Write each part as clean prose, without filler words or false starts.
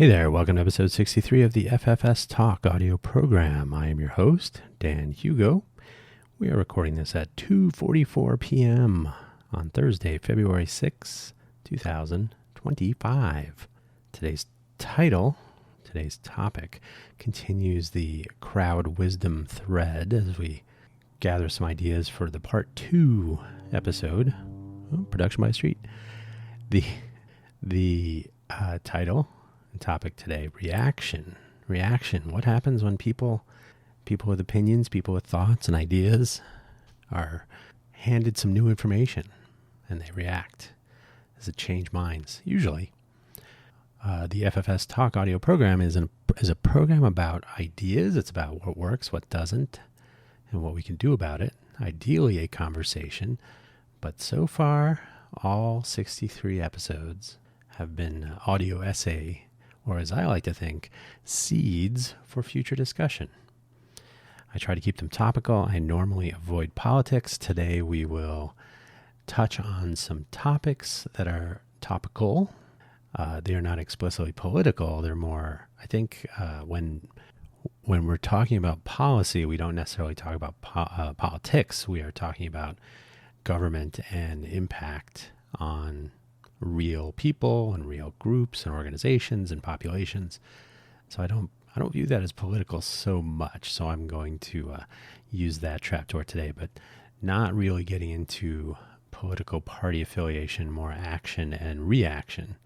Hey there, welcome to episode 63 of the FFS Talk audio program. I am your host, Dan Hugo. We are recording this at 2:44 p.m. on Thursday, February 6, 2025. Today's topic continues the crowd wisdom thread as we gather some ideas for the part 2 episode, production by Street. The title and topic today, reaction. What happens when people with opinions, people with thoughts and ideas are handed some new information and they react? Does it change minds? Usually. The FFS Talk audio program is a program about ideas. It's about what works, what doesn't, and what we can do about it. Ideally a conversation, but so far all 63 episodes have been audio essay, or as I like to think, seeds for future discussion. I try to keep them topical. I normally avoid politics. Today we will touch on some topics that are topical. They are not explicitly political. They're more, I think, when we're talking about policy, we don't necessarily talk about politics. We are talking about government and impact on real people and real groups and organizations and populations. So I don't view that as political so much. So I'm going to use that trapdoor today, but not really getting into political party affiliation, more action and reaction,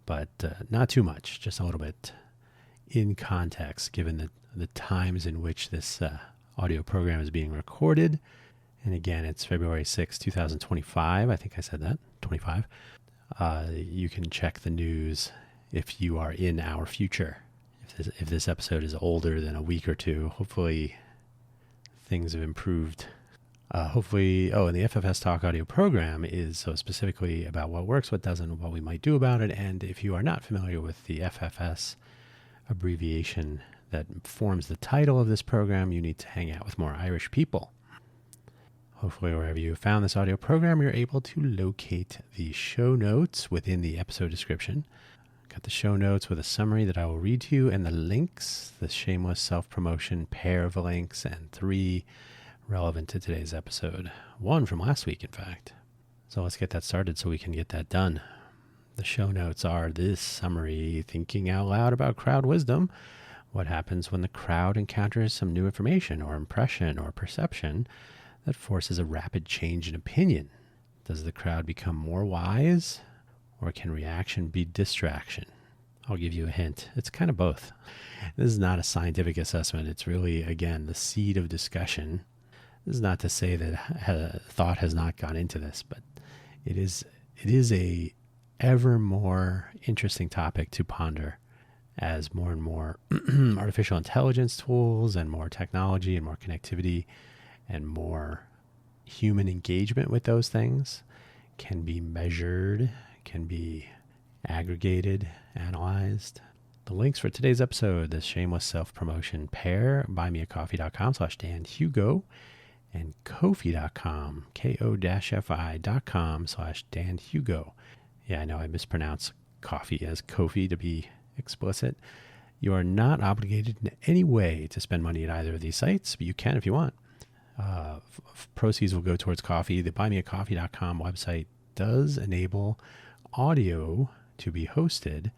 but not too much, just a little bit in context, given the times in which this audio program is being recorded. And again, it's February 6, 2025. I think I said that, 25. You can check the news if you are in our future. If this episode is older than a week or two, hopefully things have improved. And the FFS Talk audio program is so specifically about what works, what doesn't, what we might do about it. And if you are not familiar with the FFS abbreviation that forms the title of this program, you need to hang out with more Irish people. Hopefully, wherever you found this audio program, you're able to locate the show notes within the episode description. Got the show notes with a summary that I will read to you and the links, the shameless self-promotion pair of links, and 3 relevant to today's episode. 1 from last week, in fact. So let's get that started so we can get that done. The show notes are this summary: thinking out loud about crowd wisdom. What happens when the crowd encounters some new information or impression or perception that forces a rapid change in opinion? Does the crowd become more wise, or can reaction be distraction? I'll give you a hint. It's kind of both. This is not a scientific assessment. It's really, again, the seed of discussion. This is not to say that thought has not gone into this, but it is a ever more interesting topic to ponder as more and more artificial intelligence tools and more technology and more connectivity and more human engagement with those things can be measured, can be aggregated, analyzed. The links for today's episode, the shameless self-promotion pair, buymeacoffee.com/DanHugo and Ko-fi.com, ko-fi.com/DanHugo. Yeah, I know I mispronounce coffee as Ko-fi to be explicit. You are not obligated in any way to spend money at either of these sites, but you can if you want. Proceeds will go towards coffee. The buymeacoffee.com website does enable audio to be hosted.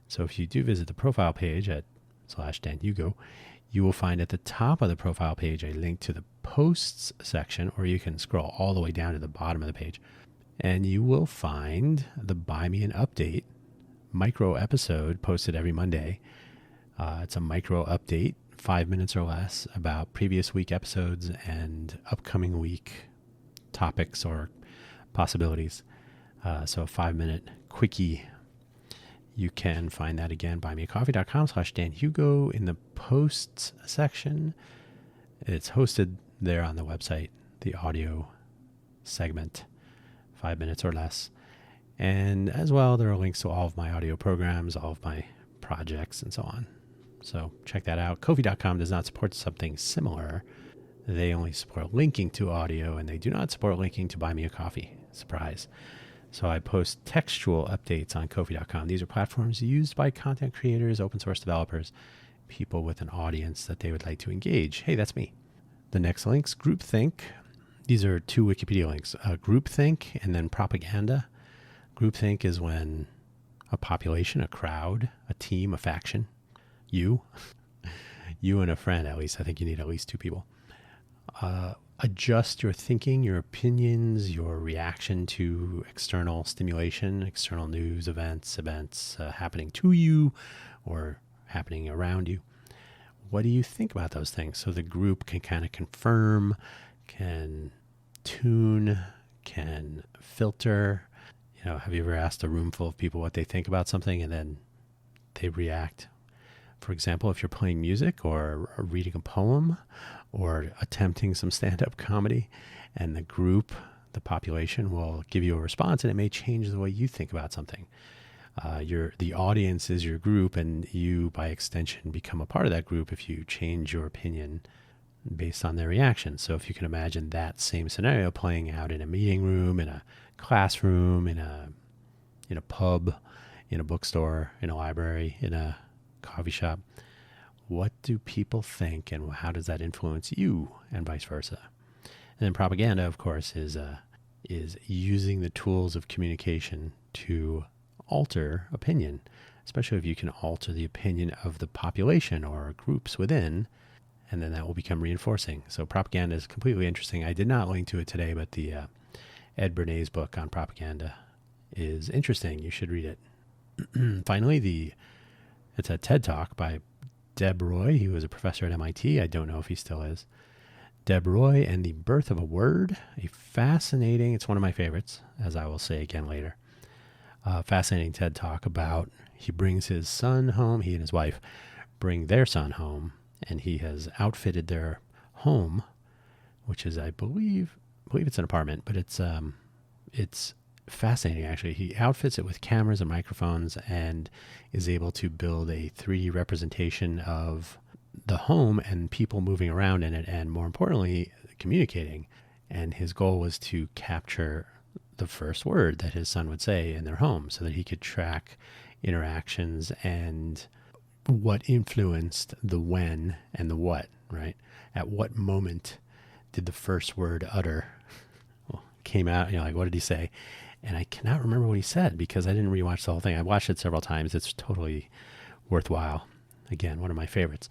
So if you do visit the profile page at /DanHugo, you will find at the top of the profile page a link to the posts section, or you can scroll all the way down to the bottom of the page, and you will find the Buy Me an Update micro episode posted every Monday. It's a micro update, 5 minutes or less, about previous week episodes and upcoming week topics or possibilities. So a 5-minute quickie. You can find that again, buymeacoffee.com/DanHugo in the posts section. It's hosted there on the website, the audio segment, 5 minutes or less. And as well, there are links to all of my audio programs, all of my projects, and so on. So check that out. Ko-fi.com does not support something similar. They only support linking to audio, and they do not support linking to Buy Me a Coffee. Surprise. So I post textual updates on Ko-fi.com. These are platforms used by content creators, open source developers, people with an audience that they would like to engage. Hey, that's me. The next links, groupthink. These are two Wikipedia links, groupthink and then propaganda. Groupthink is when a population, a crowd, a team, a faction, you and a friend at least. I think you need at least two people. Adjust your thinking, your opinions, your reaction to external stimulation, external news, events happening to you or happening around you. What do you think about those things? So the group can kind of confirm, can tune, can filter. You know, have you ever asked a room full of people what they think about something and then they react? For example, if you're playing music or reading a poem or attempting some stand-up comedy, and the group, the population, will give you a response, and it may change the way you think about something. The audience is your group, and you, by extension, become a part of that group if you change your opinion based on their reaction. So if you can imagine that same scenario playing out in a meeting room, in a classroom, in a pub, in a bookstore, in a library, in a coffee shop, what do people think, and how does that influence you, and vice versa? And then propaganda, of course, is using the tools of communication to alter opinion, especially if you can alter the opinion of the population or groups within, and then that will become reinforcing. So propaganda is completely interesting. I did not link to it today, but the Ed Bernays book on propaganda is interesting. You should read it. Finally, it's a TED Talk by Deb Roy. He was a professor at MIT. I don't know if he still is. Deb Roy and the Birth of a Word. It's one of my favorites, as I will say again later. Fascinating TED Talk about, he brings his son home. He and his wife bring their son home, and he has outfitted their home, which is, I believe it's an apartment, but it's fascinating, actually. He outfits it with cameras and microphones and is able to build a 3D representation of the home and people moving around in it, and more importantly, communicating. And his goal was to capture the first word that his son would say in their home so that he could track interactions and what influenced the when and the what, right? At what moment did the first word came out, like, what did he say? And I cannot remember what he said because I didn't rewatch the whole thing. I watched it several times. It's totally worthwhile. Again, one of my favorites.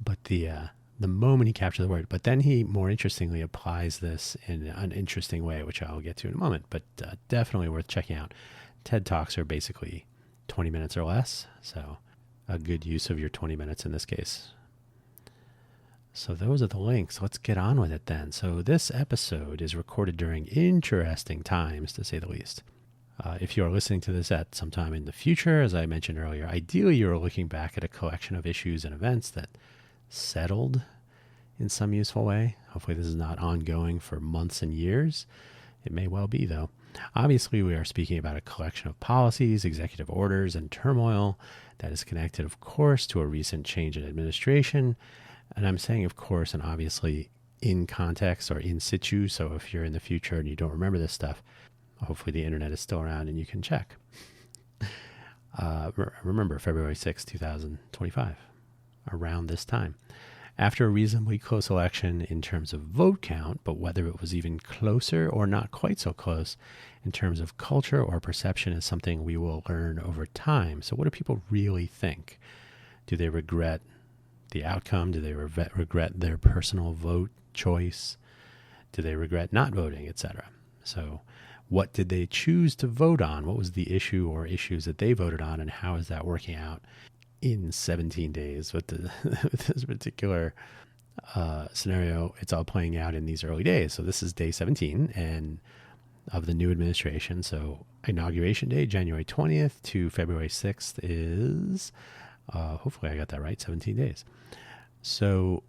But the moment he captured the word, but then he more interestingly applies this in an interesting way, which I'll get to in a moment, but definitely worth checking out. TED Talks are basically 20 minutes or less, so a good use of your 20 minutes in this case. So those are the links. Let's get on with it then. So this episode is recorded during interesting times, to say the least. If you are listening to this at some time in the future, as I mentioned earlier, ideally you're looking back at a collection of issues and events that settled in some useful way. Hopefully this is not ongoing for months and years. It may well be, though. Obviously, we are speaking about a collection of policies, executive orders, and turmoil that is connected, of course, to a recent change in administration. And I'm saying, of course, and obviously in context or in situ. So if you're in the future and you don't remember this stuff, hopefully the internet is still around and you can check. Remember February 6, 2025, around this time. After a reasonably close election in terms of vote count, but whether it was even closer or not quite so close in terms of culture or perception is something we will learn over time. So what do people really think? Do they regret the outcome? Do they regret their personal vote choice? Do they regret not voting, etc.? So what did they choose to vote on? What was the issue or issues that they voted on, and how is that working out in 17 days with this particular scenario? It's all playing out in these early days. So this is day 17 and of the new administration. So inauguration day, January 20th to February 6th is, hopefully I got that right, 17 days. So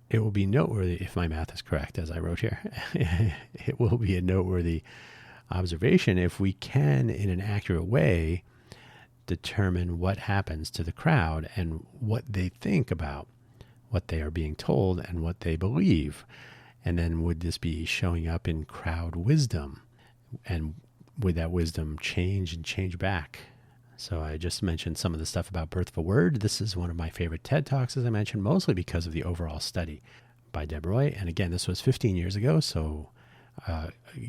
it will be noteworthy, if my math is correct, as I wrote here, it will be a noteworthy observation if we can, in an accurate way, determine what happens to the crowd and what they think about what they are being told and what they believe. And then would this be showing up in crowd wisdom? And would that wisdom change and change back? So I just mentioned some of the stuff about Birth of a Word. This is one of my favorite TED Talks, as I mentioned, mostly because of the overall study by Deb Roy. And again, this was 15 years ago, so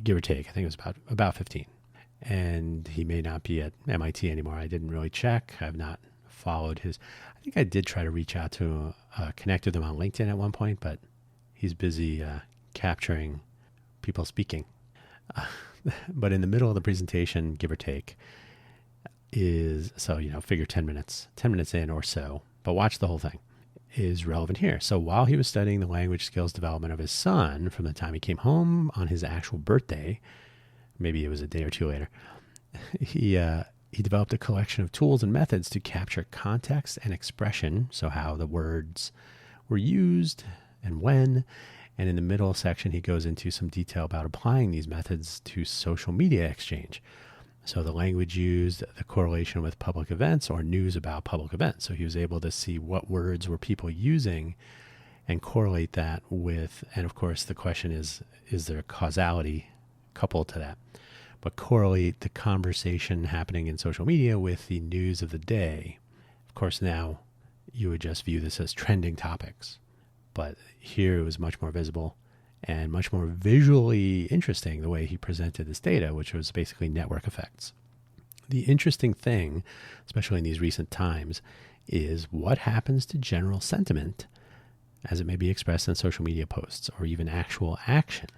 give or take, I think it was about 15. And he may not be at MIT anymore. I didn't really check. I've not followed his. I think I did try to reach out to connect with him on LinkedIn at one point, but he's busy capturing people speaking. But in the middle of the presentation, give or take, is, so, figure 10 minutes in or so, but watch the whole thing, is relevant here. So while he was studying the language skills development of his son from the time he came home on his actual birthday, maybe it was a day or two later, he developed a collection of tools and methods to capture context and expression, so how the words were used and when. And in the middle section, he goes into some detail about applying these methods to social media exchange. So the language used, the correlation with public events or news about public events. So he was able to see what words were people using and correlate that with, and of course the question is there causality coupled to that? But correlate the conversation happening in social media with the news of the day. Of course, now you would just view this as trending topics. But here it was much more visible and much more visually interesting the way he presented this data, which was basically network effects. The interesting thing, especially in these recent times, is what happens to general sentiment as it may be expressed in social media posts or even actual action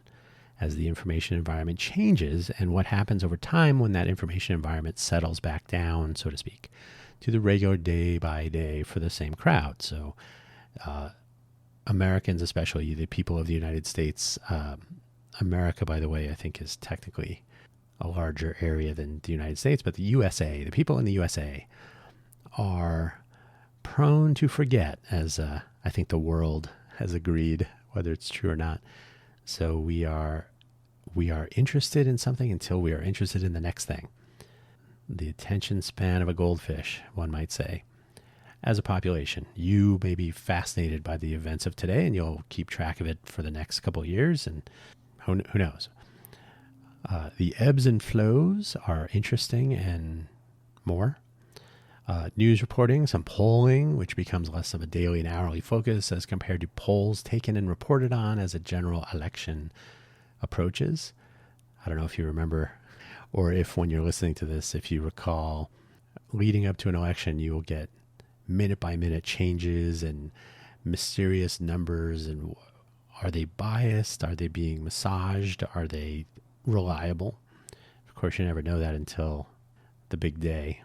as the information environment changes, and what happens over time when that information environment settles back down, so to speak, to the regular day by day for the same crowd. So Americans, especially the people of the United States, America, by the way, I think is technically a larger area than the United States, but the USA, the people in the USA are prone to forget, as I think the world has agreed, whether it's true or not. So we are interested in something until we are interested in the next thing. The attention span of a goldfish, one might say. As a population, you may be fascinated by the events of today and you'll keep track of it for the next couple of years, and who knows? The ebbs and flows are interesting and more. News reporting, some polling, which becomes less of a daily and hourly focus as compared to polls taken and reported on as a general election approaches. I don't know if you remember, or if when you're listening to this, if you recall, leading up to an election, you will get minute by minute changes and mysterious numbers. And are they biased? Are they being massaged? Are they reliable? Of course, you never know that until the big day.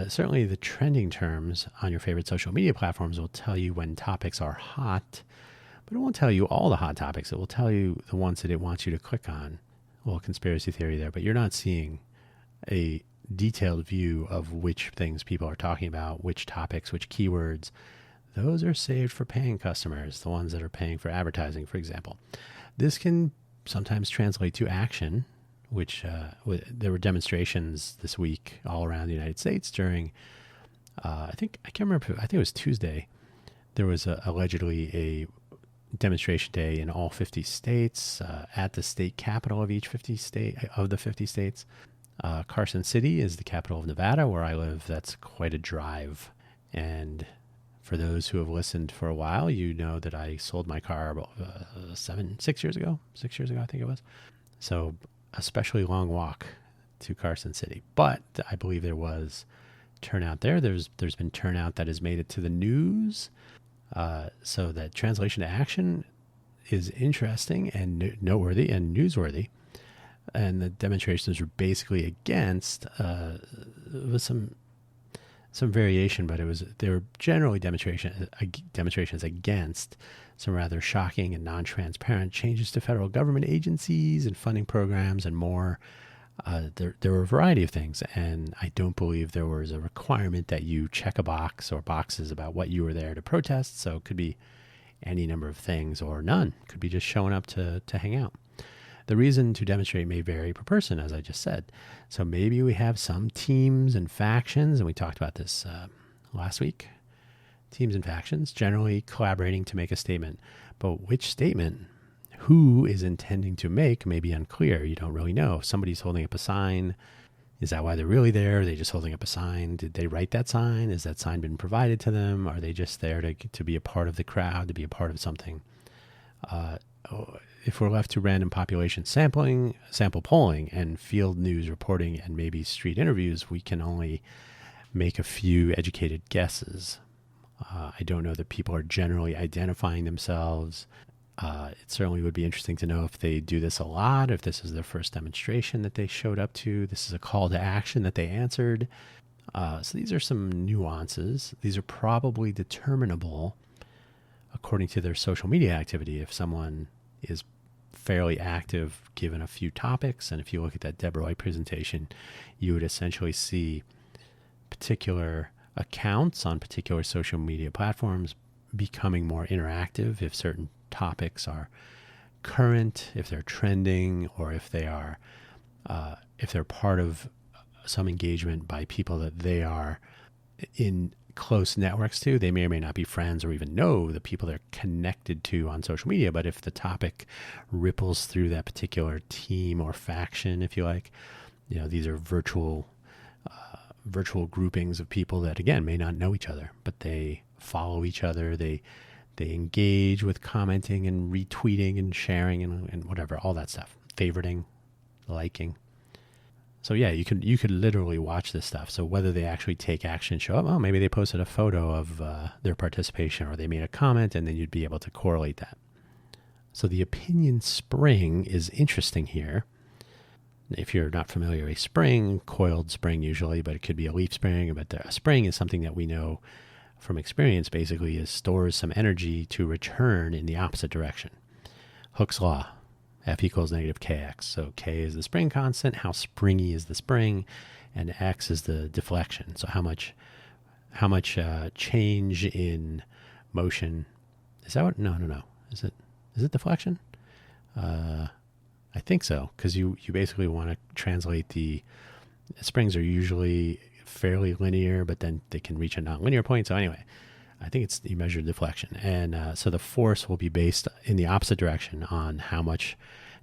Certainly the trending terms on your favorite social media platforms will tell you when topics are hot, but it won't tell you all the hot topics. It will tell you the ones that it wants you to click on. A little conspiracy theory there, but you're not seeing a detailed view of which things people are talking about, which topics, which keywords. Those are saved for paying customers, the ones that are paying for advertising, for example. This can sometimes translate to action, which there were demonstrations this week all around the United States during, I can't remember, I think it was Tuesday. There was allegedly a demonstration day in all 50 states, at the state capital of the 50 states. Carson City is the capital of Nevada, where I live. That's quite a drive. And for those who have listened for a while, you know that I sold my car about 6 years ago. 6 years ago, I think it was. So especially long walk to Carson City. But I believe there was turnout there. There's been turnout that has made it to the news. So that translation to action is interesting and noteworthy and newsworthy. And the demonstrations were basically against, with some variation, but they were generally demonstrations against some rather shocking and non-transparent changes to federal government agencies and funding programs and more. There were a variety of things, and I don't believe there was a requirement that you check a box or boxes about what you were there to protest. So it could be any number of things or none. It could be just showing up to hang out. The reason to demonstrate may vary per person, as I just said. So maybe we have some teams and factions, and we talked about this last week. Teams and factions generally collaborating to make a statement. But which statement? who is intending to make may be unclear. You don't really know. If somebody's holding up a sign, is that why they're really there? Are they just holding up a sign? Did they write that sign? Has that sign been provided to them? Are they just there to be a part of the crowd, to be a part of something? If we're left to random population sample polling and field news reporting and maybe street interviews, we can only make a few educated guesses. I don't know that people are generally identifying themselves. It certainly would be interesting to know if they do this a lot, if this is their first demonstration that they showed up to. This is a call to action that they answered. So these are some nuances. These are probably determinable according to their social media activity. If someone is fairly active given a few topics, and if you look at that Deborah White presentation, you would essentially see particular accounts on particular social media platforms becoming more interactive if certain topics are current, if they're trending, or if they're part of some engagement by people that they are in close networks to. They may or may not be friends or even know the people they're connected to on social media, but if the topic ripples through that particular team or faction, if you like, these are virtual groupings of people that, again, may not know each other, but they follow each other. They engage with commenting and retweeting and sharing and whatever, all that stuff, favoriting, liking. So yeah, you could literally watch this stuff. So whether they actually take action, show up, maybe they posted a photo of their participation, or they made a comment, and then you'd be able to correlate that. So the opinion spring is interesting here. If you're not familiar, a spring, coiled spring usually, but it could be a leaf spring. But a spring is something that we know from experience basically stores some energy to return in the opposite direction. Hooke's law, F equals negative kx. So k is the spring constant, how springy is the spring, and x is the deflection. So how much change in motion. Is that what? No. Is it deflection? I think so, because you basically want to translate the springs are usually fairly linear, but then they can reach a nonlinear point. So anyway, I think you measure deflection. And so the force will be based in the opposite direction on how much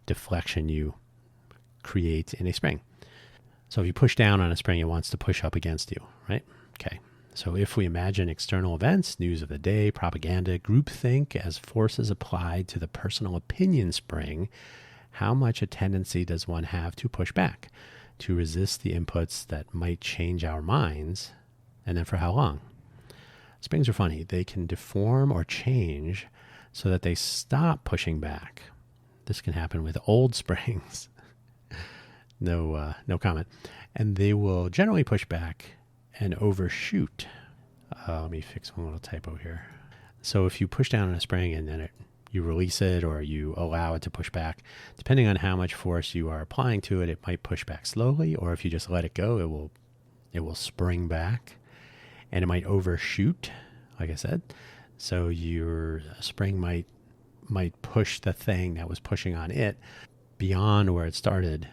deflection you create in a spring. So if you push down on a spring, it wants to push up against you, right? Okay. So if we imagine external events, news of the day, propaganda, groupthink as forces applied to the personal opinion spring, how much a tendency does one have to push back, to resist the inputs that might change our minds, and then for how long? Springs are funny. They can deform or change so that they stop pushing back. This can happen with old springs. No comment. And they will generally push back and overshoot. Let me fix one little typo here. So if you push down on a spring and then you release it, or you allow it to push back, depending on how much force you are applying to it, it might push back slowly, or if you just let it go, it will spring back, and it might overshoot, like I said. So your spring might push the thing that was pushing on it beyond where it started,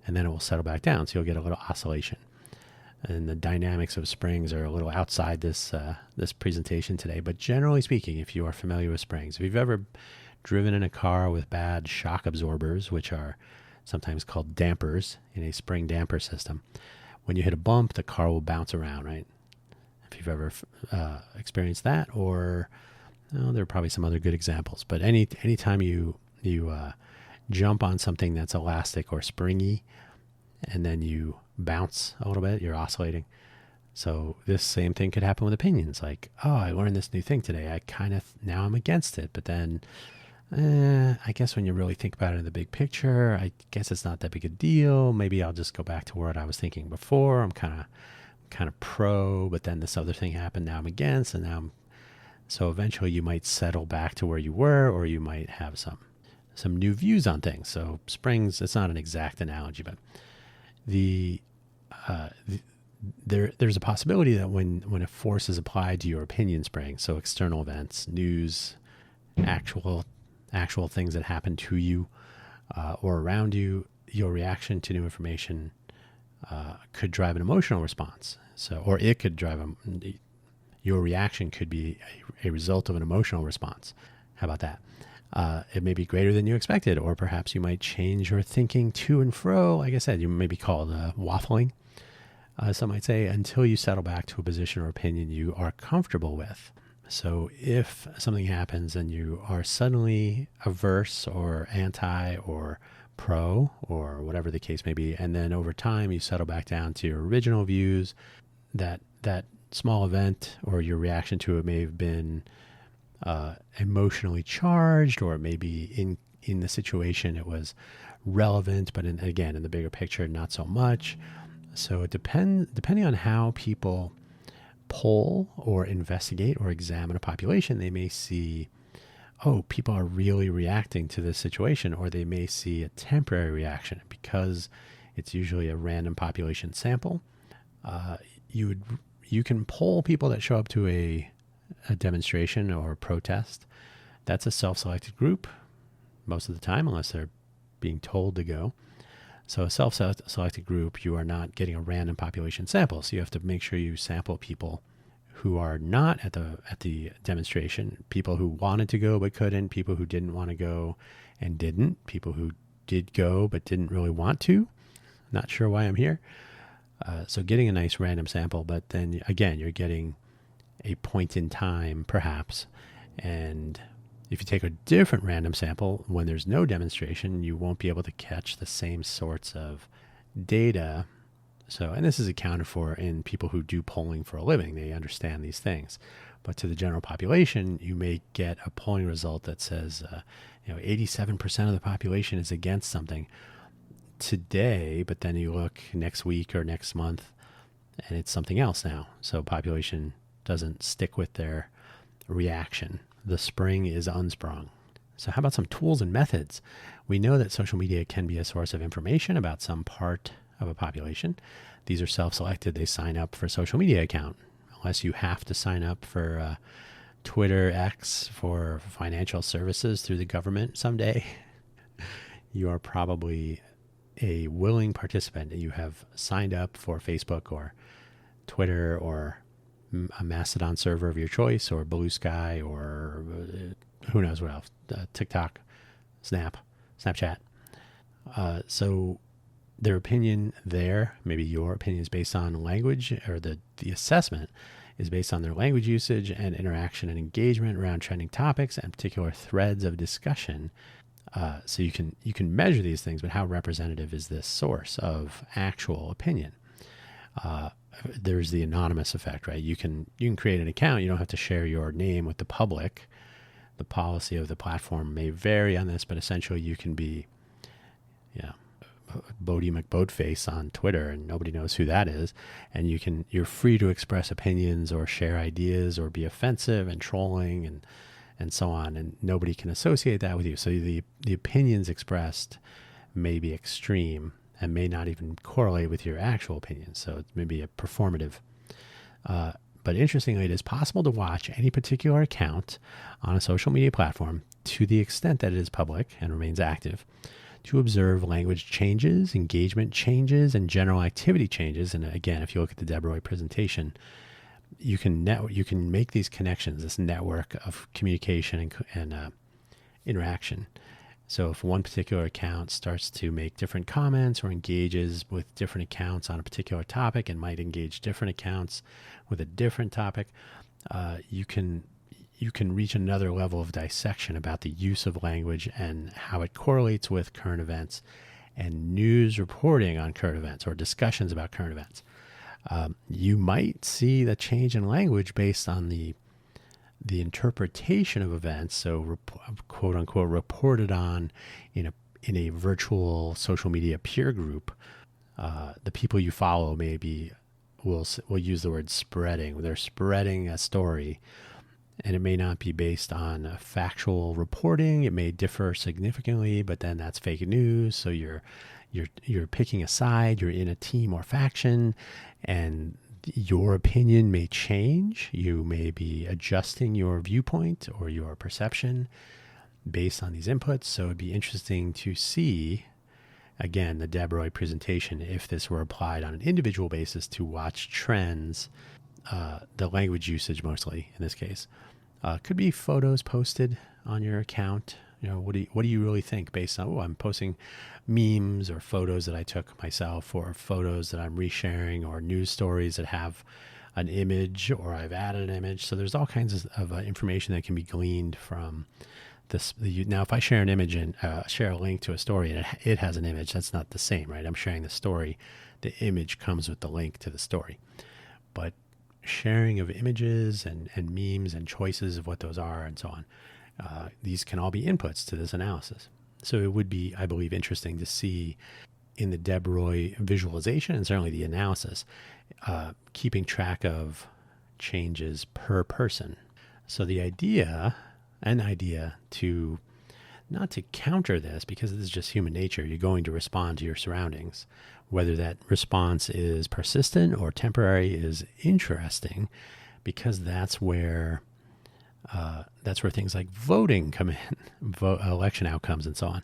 and then it will settle back down. So you'll get a little oscillation. And the dynamics of springs are a little outside this presentation today. But generally speaking, if you are familiar with springs, if you've ever driven in a car with bad shock absorbers, which are sometimes called dampers in a spring damper system, when you hit a bump, the car will bounce around, right? If you've ever experienced that, or there are probably some other good examples. But anytime you jump on something that's elastic or springy, and then you bounce a little bit, you're oscillating. So this same thing could happen with opinions. Like, I learned this new thing today. Now I'm against it. But then I guess when you really think about it in the big picture, I guess it's not that big a deal. Maybe I'll just go back to what I was thinking before. I'm kind of pro, but then this other thing happened. Now I'm against, and so eventually you might settle back to where you were, or you might have some new views on things. So springs, it's not an exact analogy, but there's a possibility that when a force is applied to your opinion spring, so external events, news, actual things that happen to you or around you, your reaction to new information could drive an emotional response. Or it could drive your reaction could be a result of an emotional response. How about that? It may be greater than you expected, or perhaps you might change your thinking to and fro. Like I said, you may be called waffling, some might say, until you settle back to a position or opinion you are comfortable with. So if something happens and you are suddenly averse or anti or pro or whatever the case may be, and then over time you settle back down to your original views, that small event or your reaction to it may have been emotionally charged, or maybe in the situation it was relevant, but in the bigger picture, not so much. So it depending on how people poll or investigate or examine a population, they may see, oh, people are really reacting to this situation, or they may see a temporary reaction because it's usually a random population sample. You can poll people that show up to a demonstration or a protest. That's a self-selected group most of the time, unless they're being told to go. So a self-selected group, you are not getting a random population sample. So you have to make sure you sample people who are not at the demonstration, people who wanted to go but couldn't, people who didn't want to go and didn't, people who did go but didn't really want to. Not sure why I'm here. So getting a nice random sample, but then again, you're getting a point in time perhaps. And if you take a different random sample when there's no demonstration, you won't be able to catch the same sorts of data. So, and this is accounted for in people who do polling for a living. They understand these things. But to the general population, you may get a polling result that says, 87% of the population is against something today, but then you look next week or next month and it's something else now. So population doesn't stick with their reaction. The spring is unsprung. So how about some tools and methods? We know that social media can be a source of information about some part of a population. These are self-selected. They sign up for a social media account. Unless you have to sign up for Twitter X for financial services through the government someday, you are probably a willing participant. You have signed up for Facebook or Twitter or a Mastodon server of your choice, or Blue Sky, or who knows what else, TikTok, Snapchat. So their opinion there, maybe your opinion, is based on language, or the assessment is based on their language usage and interaction and engagement around trending topics and particular threads of discussion. So you can measure these things, but how representative is this source of actual opinion? There's the anonymous effect, right? You can create an account. You don't have to share your name with the public. The policy of the platform may vary on this, but essentially you can be, Bodie McBoatface on Twitter, and nobody knows who that is. And you're free to express opinions or share ideas or be offensive and trolling and so on, and nobody can associate that with you. So the opinions expressed may be extreme and may not even correlate with your actual opinions. So it may be a performative. But interestingly, it is possible to watch any particular account on a social media platform to the extent that it is public and remains active, to observe language changes, engagement changes, and general activity changes. And again, if you look at the Deborah presentation, you can make these connections, this network of communication and interaction. So if one particular account starts to make different comments or engages with different accounts on a particular topic and might engage different accounts with a different topic, you can reach another level of dissection about the use of language and how it correlates with current events and news reporting on current events or discussions about current events. You might see the change in language based on the interpretation of events, so quote unquote reported on in a virtual social media peer group. The people you follow maybe will use the word spreading. They're spreading a story, and it may not be based on factual reporting. It may differ significantly, but then that's fake news. So you're picking a side. You're in a team or faction, and your opinion may change. You may be adjusting your viewpoint or your perception based on these inputs. So it'd be interesting to see, again, the Deborah presentation, if this were applied on an individual basis to watch trends, the language usage mostly in this case. Could be photos posted on your account, What do you really think based on, I'm posting memes or photos that I took myself, or photos that I'm resharing, or news stories that have an image, or I've added an image. So there's all kinds of information that can be gleaned from this. Now, if I share an image and share a link to a story and it has an image, that's not the same, right? I'm sharing the story. The image comes with the link to the story. But sharing of images and memes and choices of what those are and so on, these can all be inputs to this analysis. So it would be, I believe, interesting to see in the Deb Roy visualization and certainly the analysis, keeping track of changes per person. So the idea to not to counter this, because this is just human nature. You're going to respond to your surroundings. Whether that response is persistent or temporary is interesting, because that's where things like voting come in, election outcomes and so on.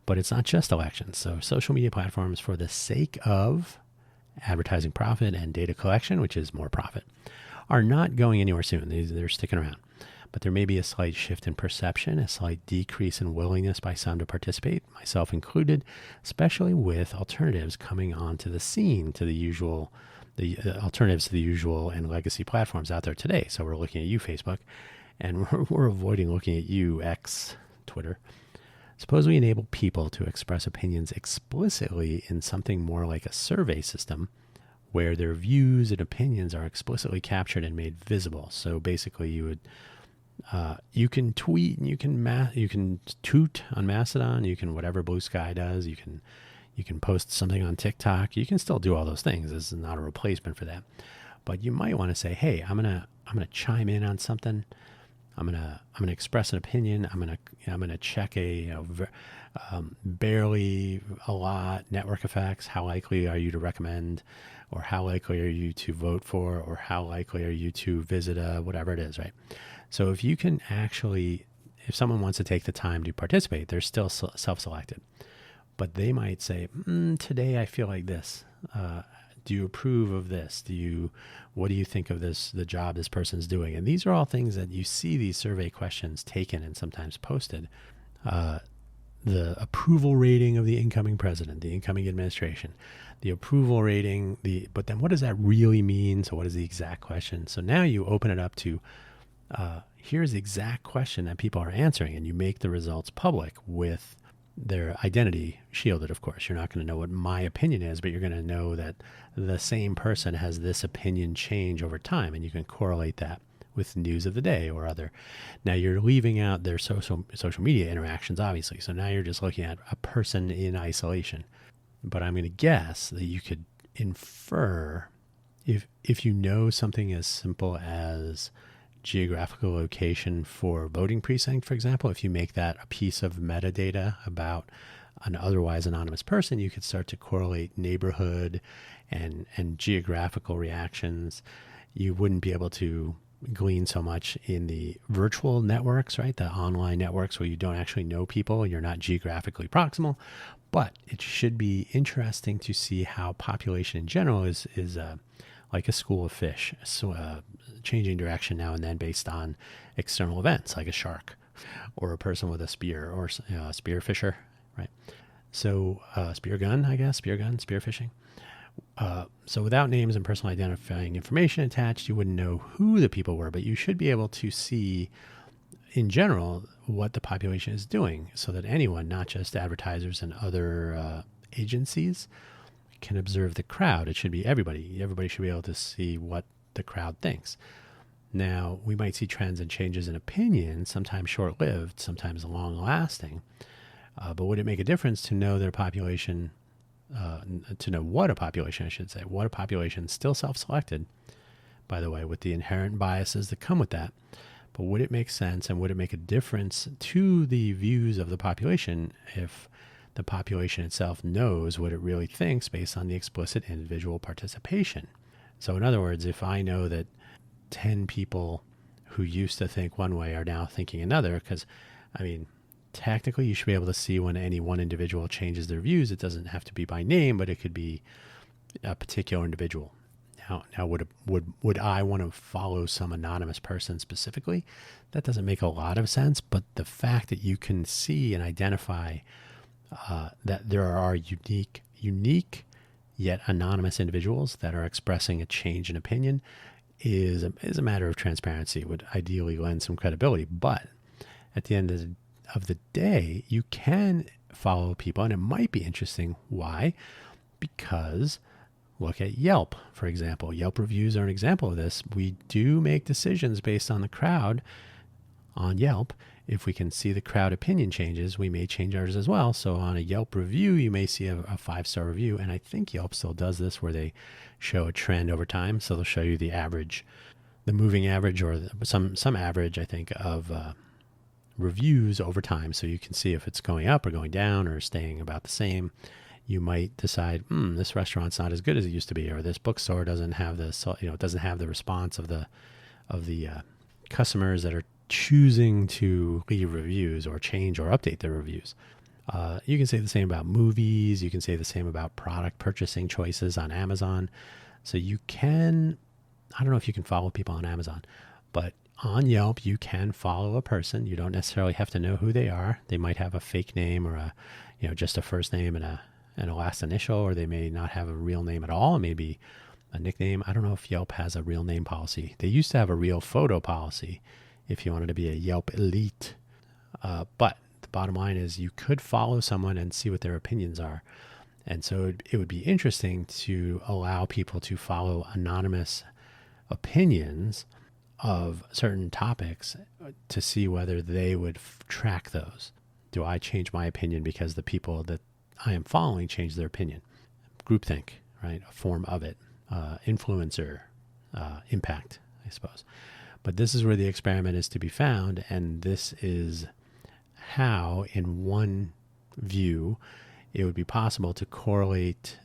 But it's not just elections. So social media platforms, for the sake of advertising profit and data collection, which is more profit, are not going anywhere soon. They're sticking around. But there may be a slight shift in perception, a slight decrease in willingness by some to participate, myself included, especially with alternatives coming onto the scene to the alternatives to the usual and legacy platforms out there today. So we're looking at you, Facebook, and we're avoiding looking at you, X, Twitter. Suppose we enable people to express opinions explicitly in something more like a survey system, where their views and opinions are explicitly captured and made visible. So basically, you can tweet and you can toot on Mastodon, you can whatever Blue Sky does, you can post something on TikTok, you can still do all those things. This is not a replacement for that, but you might want to say, hey, I'm gonna chime in on something. I'm gonna express an opinion. I'm gonna check barely a lot network effects. How likely are you to recommend, or how likely are you to vote for, or how likely are you to visit whatever it is, right? So if you can actually, if someone wants to take the time to participate, they're still self-selected, but they might say, today I feel like this. Do you approve of this? What do you think of this, the job this person's doing? And these are all things that you see these survey questions taken and sometimes posted. The approval rating of the incoming president, the incoming administration, the approval rating, but then what does that really mean? So what is the exact question? So now you open it up to, here's the exact question that people are answering, and you make the results public with their identity shielded. Of course, you're not going to know what my opinion is, but you're going to know that the same person has this opinion change over time, and you can correlate that with news of the day or other. Now you're leaving out their social media interactions, obviously. So now you're just looking at a person in isolation. But I'm going to guess that you could infer, if you know something as simple as geographical location for voting precinct, for example, if you make that a piece of metadata about an otherwise anonymous person, you could start to correlate neighborhood and geographical reactions. You wouldn't be able to glean so much in the virtual networks, right? The online networks where you don't actually know people, you're not geographically proximal, but it should be interesting to see how population in general is like a school of fish, so, changing direction now and then based on external events, like a shark or a person with a spear, or a spear fisher, right? So spear fishing. So without names and personal identifying information attached, you wouldn't know who the people were, but you should be able to see in general what the population is doing, so that anyone, not just advertisers and other agencies, can observe the crowd. It should be everybody. Everybody should be able to see what the crowd thinks. Now, we might see trends and changes in opinion, sometimes short-lived, sometimes long-lasting. But would it make a difference to know their population, to know what a population, I should say, what a population, still self-selected, by the way, with the inherent biases that come with that. But would it make sense, and would it make a difference to the views of the population if the population itself knows what it really thinks based on the explicit individual participation? So in other words, if I know that 10 people who used to think one way are now thinking another, because, I mean, technically you should be able to see when any one individual changes their views. It doesn't have to be by name, but it could be a particular individual. Now, would I want to follow some anonymous person specifically? That doesn't make a lot of sense. But the fact that you can see and identify that there are unique yet anonymous individuals that are expressing a change in opinion is a matter of transparency. It would ideally lend some credibility. But at the end of the day, you can follow people, and it might be interesting. Why? Because look at Yelp, for example. Yelp reviews are an example of this. We do make decisions based on the crowd on Yelp. If we can see the crowd opinion changes, we may change ours as well. So on a Yelp review, you may see a 5-star review. And I think Yelp still does this where they show a trend over time. So they'll show you the average, the moving average, or some average, I think, of reviews over time. So you can see if it's going up or going down or staying about the same. You might decide, this restaurant's not as good as it used to be, or this bookstore doesn't have doesn't have the response of the customers that are choosing to leave reviews or change or update their reviews. You can say the same about movies. You can say the same about product purchasing choices on Amazon. So you can, I don't know if you can follow people on Amazon, but on Yelp, you can follow a person. You don't necessarily have to know who they are. They might have a fake name or just a first name and a last initial, or they may not have a real name at all. It may be a nickname. I don't know if Yelp has a real name policy. They used to have a real photo policy if you wanted to be a Yelp elite. But the bottom line is you could follow someone and see what their opinions are. And so it would be interesting to allow people to follow anonymous opinions of certain topics to see whether they would track those. Do I change my opinion because the people that I am following change their opinion? Groupthink, right? A form of it. Influencer impact, I suppose. But this is where the experiment is to be found, and this is how, in one view, it would be possible to correlate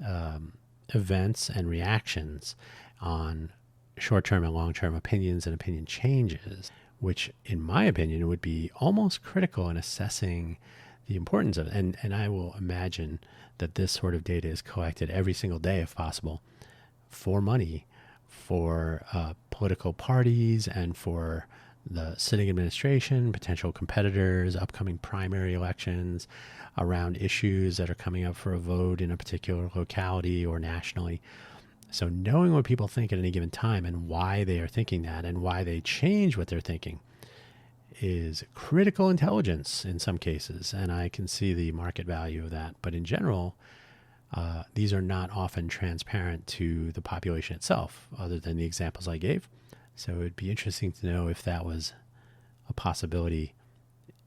events and reactions on short-term and long-term opinions and opinion changes, which, in my opinion, would be almost critical in assessing the importance of it. And I will imagine that this sort of data is collected every single day, if possible, for money, for political parties and for the sitting administration, potential competitors, upcoming primary elections, around issues that are coming up for a vote in a particular locality or nationally. So knowing what people think at any given time and why they are thinking that and why they change what they're thinking is critical intelligence in some cases. And I can see the market value of that. But in general, these are not often transparent to the population itself, other than the examples I gave. So it'd be interesting to know if that was a possibility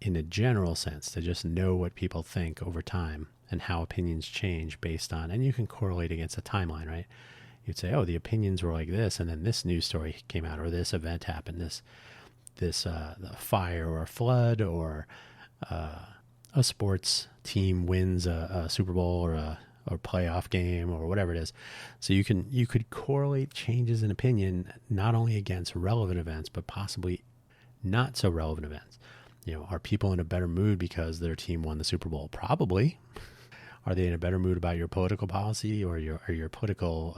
in a general sense, to just know what people think over time and how opinions change based on, and you can correlate against a timeline, right? You'd say, oh, the opinions were like this, and then this news story came out, or this event happened, this the fire or a flood, or a sports team wins a Super Bowl or a playoff game or whatever it is. So you could correlate changes in opinion not only against relevant events, but possibly not so relevant events. Are people in a better mood because their team won the Super Bowl? Probably. Are they in a better mood about your political policy or your political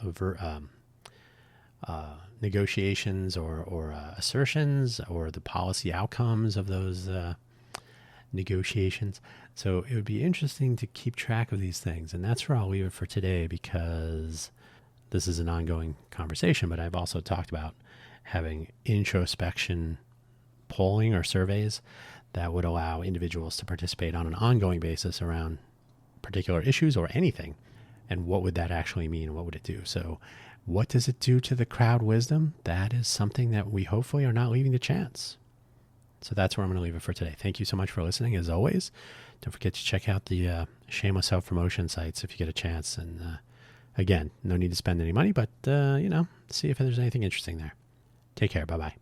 negotiations or assertions or the policy outcomes of those negotiations? So it would be interesting to keep track of these things. And that's where I'll leave it for today, because this is an ongoing conversation, but I've also talked about having introspection polling or surveys that would allow individuals to participate on an ongoing basis around particular issues or anything. And what would that actually mean? What would it do? So what does it do to the crowd wisdom? That is something that we hopefully are not leaving to chance. So that's where I'm going to leave it for today. Thank you so much for listening. As always, don't forget to check out the shameless self-promotion sites if you get a chance. And again, no need to spend any money, but see if there's anything interesting there. Take care. Bye-bye.